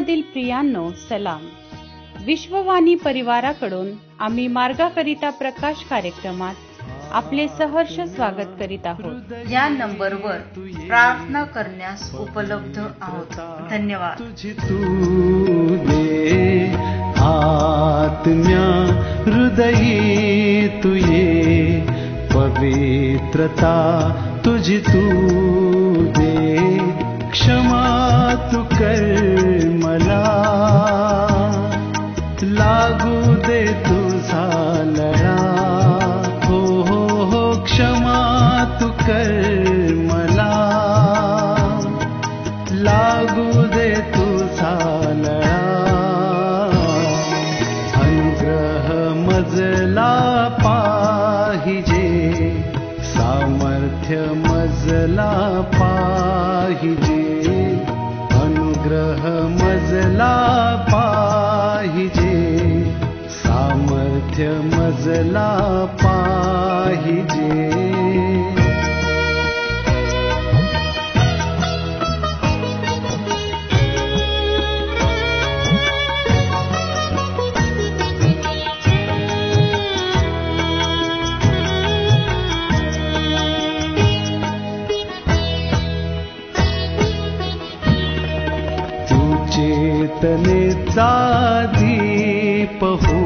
ख्रिस्तामधील प्रियांनो, सलाम. विश्ववाणी परिवाराकडून आम्ही मार्गाकरिता प्रकाश कार्यक्रमात आपले सहर्ष स्वागत करीत आहोत. या नंबरवर प्रार्थना करण्यास उपलब्ध आहोत. धन्यवाद. आत्म्या हृदयी तू ये, पवित्रता तुझी तू दे, क्षमा तू कर मला, लागू दे तुझा लळा. हो हो हो, क्षमा तू कर मला, लागू दे तुझा लळा. अनुग्रह मजला पाहिजे, सामर्थ्य मजला पाहिजे, अनुग्रह मजला पाहिजे, सामर्थ्य मजला पाहिजे. चेतनेचा दीप हो,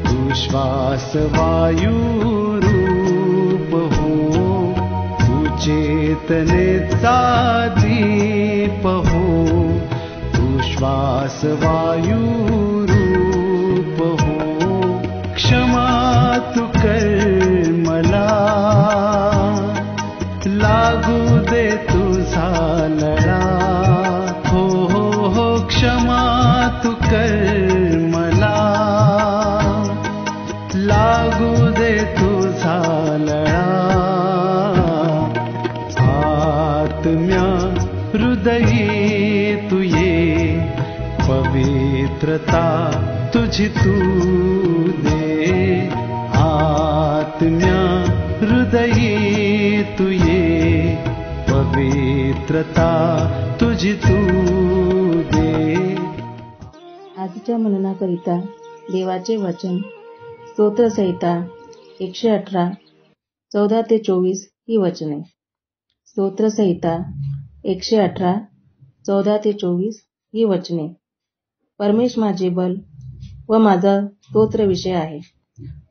तू श्वास वायू रूप हो, तू चेतनेचा दीप हो, तू श्वास वायू रूप हो, क्षमा तू कर मला, लागू दे तुझा लळा. क्षमा तू कर मला, लागू दे तुझा लळा. आत्म्या हृदयी तू ये, पवित्रता तुझी तू दे. आत्म्या हृदयी तू ये, पवित्रता तुझी तू दे. आजच्या मननाकरिता देवाचे वचन स्तोत्रसंहिता 118 14 ते 24 ही वचने. स्तोत्रसंहिता 118 14 ते 24 ही वचने. परमेश माझे बल व माझा स्तोत्र विषय आहे,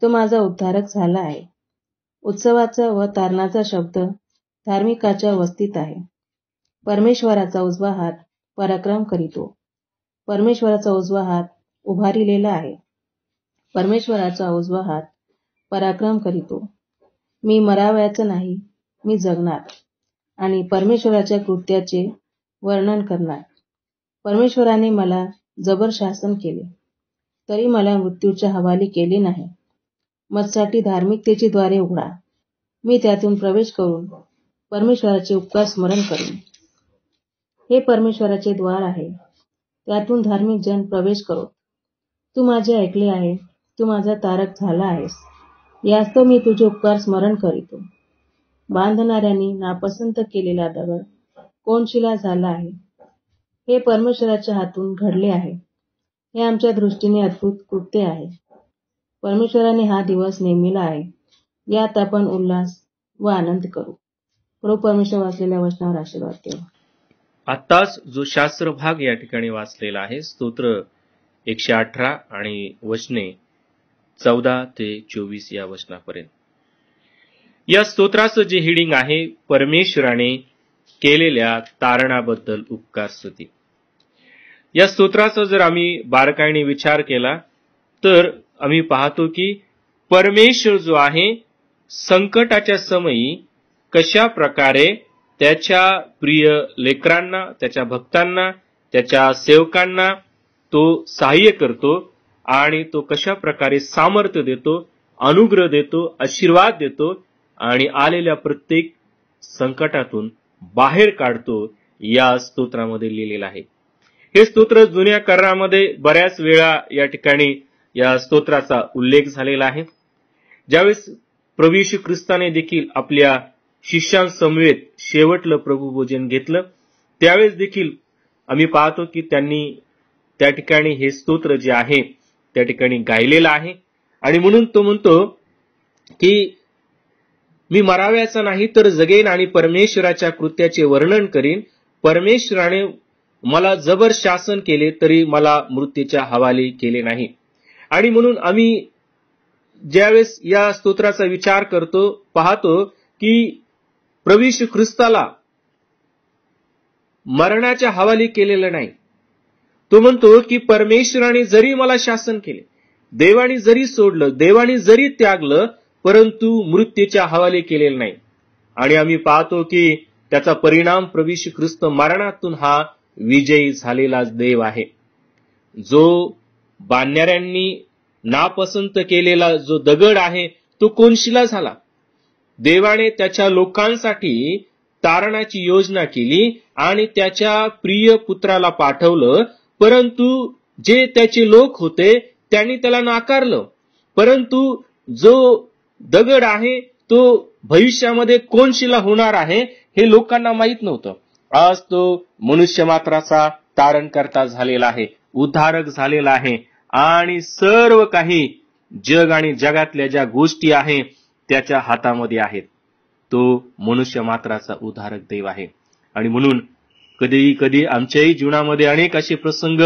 तो माझा उद्धारक झाला आहे. उत्सवाचा व तारणाचा शब्द धार्मिकाच्या वस्तीत आहे. परमेश्वराचा उजवा हात पराक्रम करीतो. परमेश्वराचा उजवा हात उभारिलेला आहे. परमेश्वराचा उजवा हात पराक्रम करीतो. मी मरावयाचा नाही, मी जगणार आणि परमेश्वराच्या कृत्याचे वर्णन करणार. परमेश्वराने मला जबर शासन केले, तरी मला मृत्यूच्या हवाली केले नाही. माझ्यासाठी धार्मिकतेची द्वारे उघडा, मी त्यातून प्रवेश करून परमेश्वराचे उपकार स्मरण करीन. हे परमेश्वराचे द्वार आहे, त्यातून धार्मिक जन प्रवेश करो. तू माझे ऐकले आहे, तू माझा तारक झाला आहेस, यास्तव मी तुझे उपकार स्मरण करीतो. बांधणाऱ्यांनी नापसंत केलेला दगड कोनशिला झाला आहे, हे परमेश्वराच्या हातून घडले आहे. हे आमच्या दृष्टीने अद्भुत कृत्य आहे. परमेश्वराने हा दिवस नेमिला आहे, यात आपण उल्हास व आनंद करू. प्रभू परमेश्वर वाचलेल्या वचनावर आशीर्वाद देवा. आत्ताच जो शास्त्र भाग या ठिकाणी वाचलेला आहे, स्तोत्र 118 आणि वचने 14 ते 24 या वचनापर्यंत. या स्तोत्राचं जे हेडिंग आहे, परमेश्वराने केलेल्या तारणाबद्दल उपकार स्तुती. या स्तोत्राचा जर आम्ही बारकाईने विचार केला तर आम्ही पाहतो की परमेश्वर जो आहे, संकटाच्या समयी कशा प्रकारे त्याच्या प्रिय लेकरांना, त्याच्या भक्तांना, त्याच्या सेवकांना तो सहाय्य करतो आणि तो कशा प्रकारे सामर्थ्य देतो, अनुग्रह देतो, आशीर्वाद देतो आणि आलेल्या प्रत्येक संकटातून बाहेर काढतो, या स्तोत्रामध्ये लिहिलेलं आहे. हे स्तोत्र जुन्या करारामध्ये बऱ्याच वेळा या ठिकाणी या स्तोत्राचा उल्लेख झालेला आहे. ज्यावेळेस प्रभू येशू ख्रिस्ताने देखील आपल्या शिष्यांसमवेत शेवटलं प्रभू भोजन घेतलं, त्यावेळेस देखील आम्ही पाहतो की त्यांनी त्या ठिकाणी हे स्तोत्र जे आहे त्या ठिकाणी गायलेलं आहे. आणि म्हणून तो म्हणतो की मी मराव्याचा नाही तर जगेन आणि परमेश्वराच्या कृत्याचे वर्णन करीन. परमेश्वराने मला जबर शासन केले तरी मला मृत्यूच्या हवाली केले नाही. आणि म्हणून आम्ही ज्यावेळेस या स्तोत्राचा विचार करतो पाहतो की प्रभू येशू ख्रिस्ताला मरणाच्या हवाली केलेलं नाही. तो म्हणतो की परमेश्वराने जरी मला शासन केले, देवाने जरी सोडलं, देवाने जरी त्यागलं, परंतु मृत्यूच्या हवाली केलेलं नाही. आणि आम्ही पाहतो की त्याचा परिणाम प्रभू येशू ख्रिस्त मरणातून हा विजयी झालेला देव आहे. जो बांधणाऱ्यांनी नापसंत केलेला जो दगड आहे तो कोनशिला झाला. देवाने त्याच्या लोकांसाठी तारणाची योजना केली आणि त्याच्या प्रिय पुत्राला पाठवलं, परंतु जे त्याचे लोक होते त्यांनी त्याला नाकारलं. परंतु जो दगड आहे तो भविष्यामध्ये कोनशिला होणार आहे हे लोकांना माहित नव्हतं. आज तो मनुष्य मात्राचा तारणकर्ता झालेला आहे, उद्धारक झालेला आहे आणि सर्व काही जग आणि जगातल्या ज्या गोष्टी आहेत त्याच्या हातामध्ये आहेत. तो मनुष्य मात्राचा उद्धारक देव आहे. आणि म्हणून कधी आमच्याही जीवनामध्ये अनेक असे प्रसंग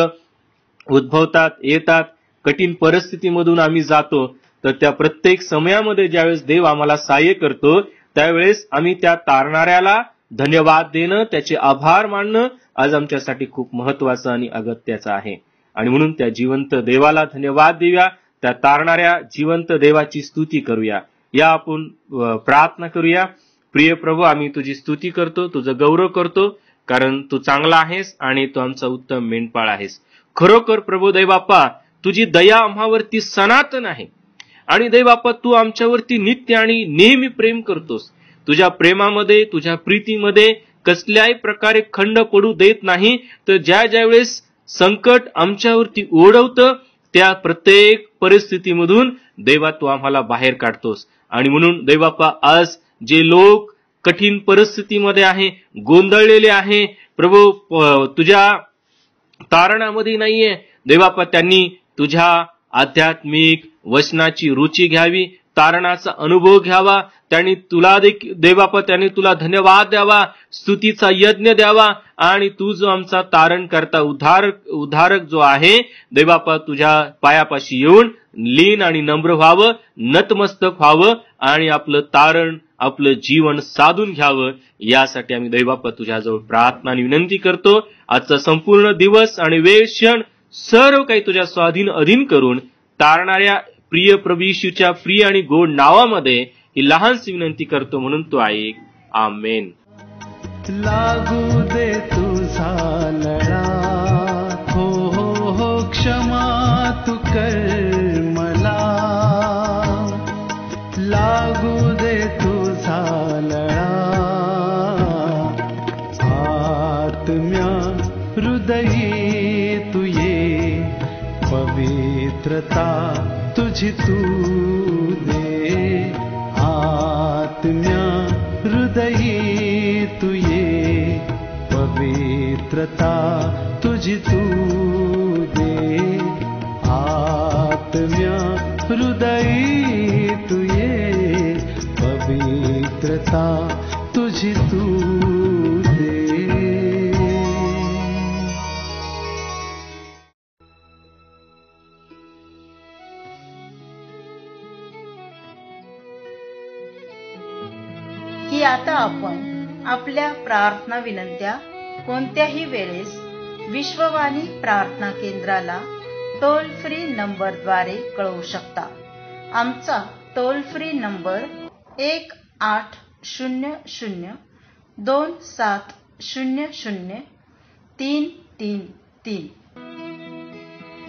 उद्भवतात, येतात, कठीण परिस्थितीमधून आम्ही जातो. तर त्या प्रत्येक समयामध्ये ज्यावेळेस देव आम्हाला सहाय्य करतो त्यावेळेस आम्ही त्या तारणाऱ्याला धन्यवाद देणं, त्याचे आभार मानणं आज आमच्यासाठी खूप महत्वाचं आणि अगत्याचं आहे. आणि म्हणून त्या जिवंत देवाला धन्यवाद देऊया, त्या तारणाऱ्या जिवंत देवाची स्तुती करूया. या आपण प्रार्थना करूया. प्रिय प्रभू, आम्ही तुझी स्तुती करतो, तुझं गौरव करतो, कारण तू चांगला आहेस आणि तू आमचा उत्तम मेंढपाळ आहेस. खरोखर प्रभू दैबाप्पा, तुझी दया आम्हावरती सनातन आहे आणि दैबाप्पा तू आमच्यावरती नित्य आणि नेहमी प्रेम करतोस. तुझ्या प्रेमामध्ये, तुझ्या प्रीतीमध्ये कसल्याही प्रकारे खंड पडू देत नाही. तर ज्या वेळेस संकट आमच्यावरती ओढवतं त्या प्रत्येक परिस्थितीमधून देवा तू आम्हाला बाहेर काढतोस. आणि म्हणून देवाप्पा, आज जे लोक कठीण परिस्थितीमध्ये आहे, गोंधळलेले आहे प्रभू, तुझ्या तारणामध्ये नाहीये देवाप्पा, त्यांनी तुझ्या आध्यात्मिक वचनाची रुची घ्यावी, तारणाचा अनुभव घ्यावा. त्यांनी तुला देवाप्पा, त्यांनी तुला धन्यवाद द्यावा, स्तुतीचा यज्ञ द्यावा. आणि तू जो आमचा तारण करता उद्धारक जो आहे देवाप्पा, तुझ्या पायापाशी येऊन लीन आणि नम्र व्हावं, नतमस्तक व्हावं आणि आपलं तारण, आपलं जीवन साधून घ्यावं. यासाठी आम्ही देवाप्पा तुझ्याजवळ प्रार्थना आणि विनंती करतो. आजचा संपूर्ण दिवस आणि वेळ, क्षण सर्व काही तुझ्या स्वाधीन अधीन करून तारणाऱ्या प्रिय प्रभू येशूच्या प्रिय आणि गोड नावामध्ये ही लहानशी विनंती करतो, म्हणून तो ऐक. आमेन. लागू दे तुझा लळा, हो हो हो क्षमा तू कर मला. लागू दे तुझा लळा, आत्म्या हृदयी तू ये. पवित्रता तुझी तू दे, आत्म्या हृदयी तू ये. पवित्रता तुझी तू दे, आत्म्या हृदयी तू ये. पवित्रता तुझी तू दे. की आता आपण आपल्या प्रार्थना विनंत्या कोणत्याही वेळेस विश्ववाणी प्रार्थना केंद्राला टोल फ्री नंबरद्वारे कळवू शकता. आमचा टोल फ्री नंबर 1-800-2700-333.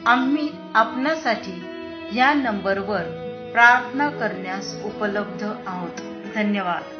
आम्ही आपणासाठी या नंबरवर प्रार्थना करण्यास उपलब्ध आहोत. धन्यवाद.